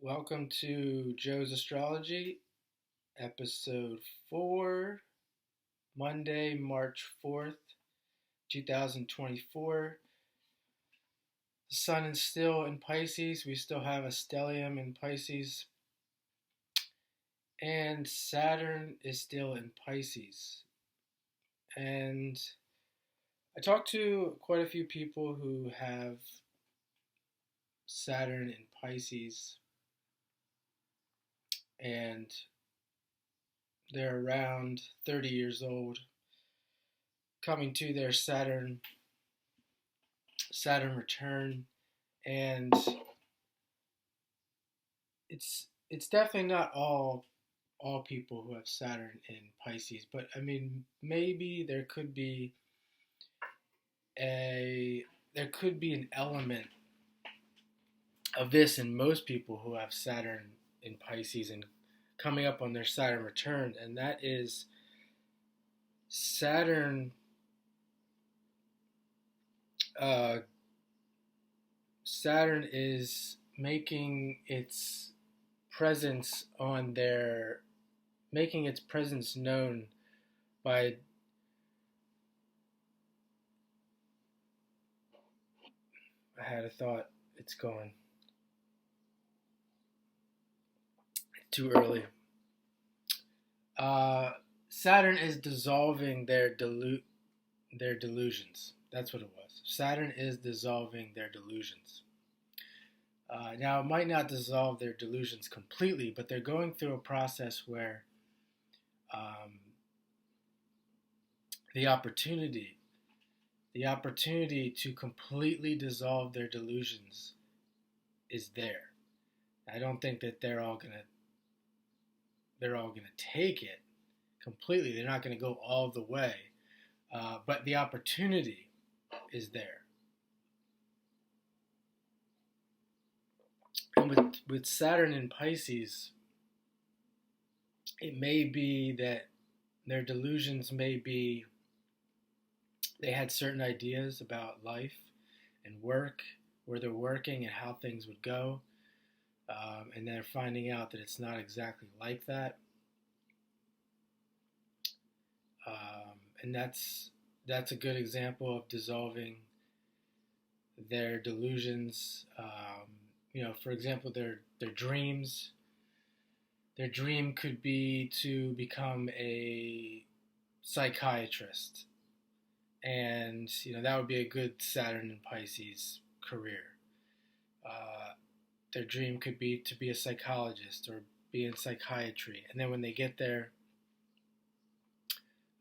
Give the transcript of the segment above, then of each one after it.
Welcome to Joe's Astrology, episode 4, Monday, March 4th, 2024. The sun is still in Pisces. We still have a stellium in Pisces, and Saturn is still in Pisces. And I talked to quite a few people who have Saturn in Pisces, and they're around 30 years old, coming to their Saturn return, and it's definitely not all people who have Saturn in Pisces, but I mean maybe a there could be an element of this in most people who have Saturn in Pisces and coming up on their Saturn return, and that is Saturn. Uh, Saturn is presence on their making its presence known by I had a thought. It's gone. Too early. Uh, Saturn is dissolving their delusions. That's what it was. Saturn is dissolving their delusions. Now, it might not dissolve their delusions completely, but they're going through a process where um, the opportunity, the opportunity to completely dissolve their delusions is there. I don't think that they're all gonna take it completely. They're not going to go all the way, but the opportunity is there. And with Saturn in Pisces, it may be that their delusions may be they had certain ideas about life and work, where they're working and how things would go, and they're finding out that it's not exactly like that. And that's a good example of dissolving their delusions. For example, their dreams. Their dream could be to become a psychiatrist, and that would be a good Saturn in Pisces career. Uh, their dream could be to be a psychologist or be in psychiatry, and then when they get there,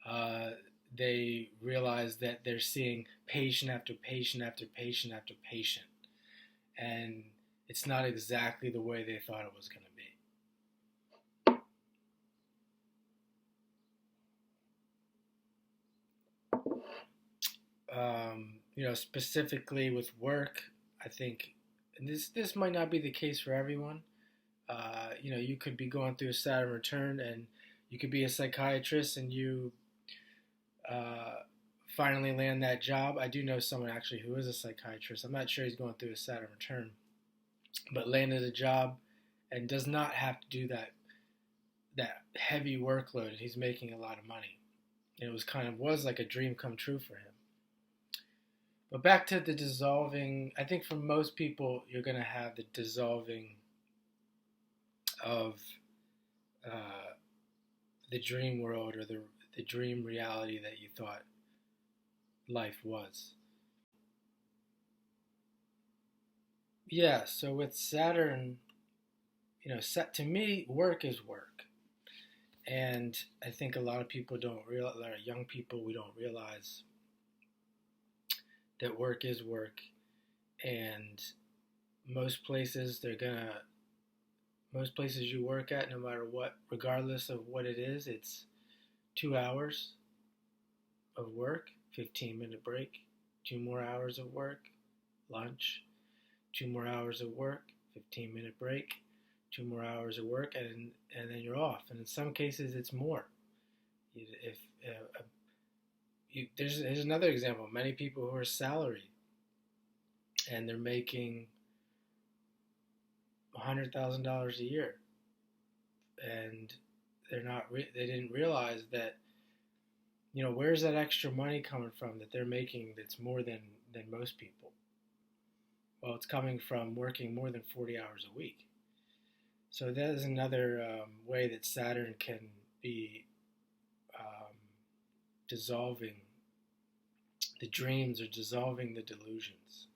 uh, they realize that they're seeing patient after patient after patient after patient, and it's not exactly the way they thought it was going to be. Specifically with work, I think, and this might not be the case for everyone. You could be going through a Saturn return, and you could be a psychiatrist, and you uh, finally land that job. I do know someone actually who is a psychiatrist. I'm not sure he's going through a Saturn return, but landed a job and does not have to do that heavy workload, and he's making a lot of money. And it was like a dream come true for him. But back to the dissolving, I think for most people, you're going to have the dissolving of uh, the dream world, or the dream reality that you thought life was. Yeah, so with Saturn, to me, work is work. And I think a lot of people don't realize, a lot of young people, we don't realize that work is work. And most places, most places you work at, no matter what, regardless of what it is, it's 2 hours of work, 15-minute break, 2 more hours of work, lunch, 2 more hours of work, 15-minute break, 2 more hours of work, and then you're off. And in some cases, it's more. If there's another example. Many people who are salaried and they're making $100,000 a year, and they didn't realize that, where's that extra money coming from that they're making that's more than most people? Well, it's coming from working more than 40 hours a week. So that is another way that Saturn can be um, dissolving the dreams or dissolving the delusions.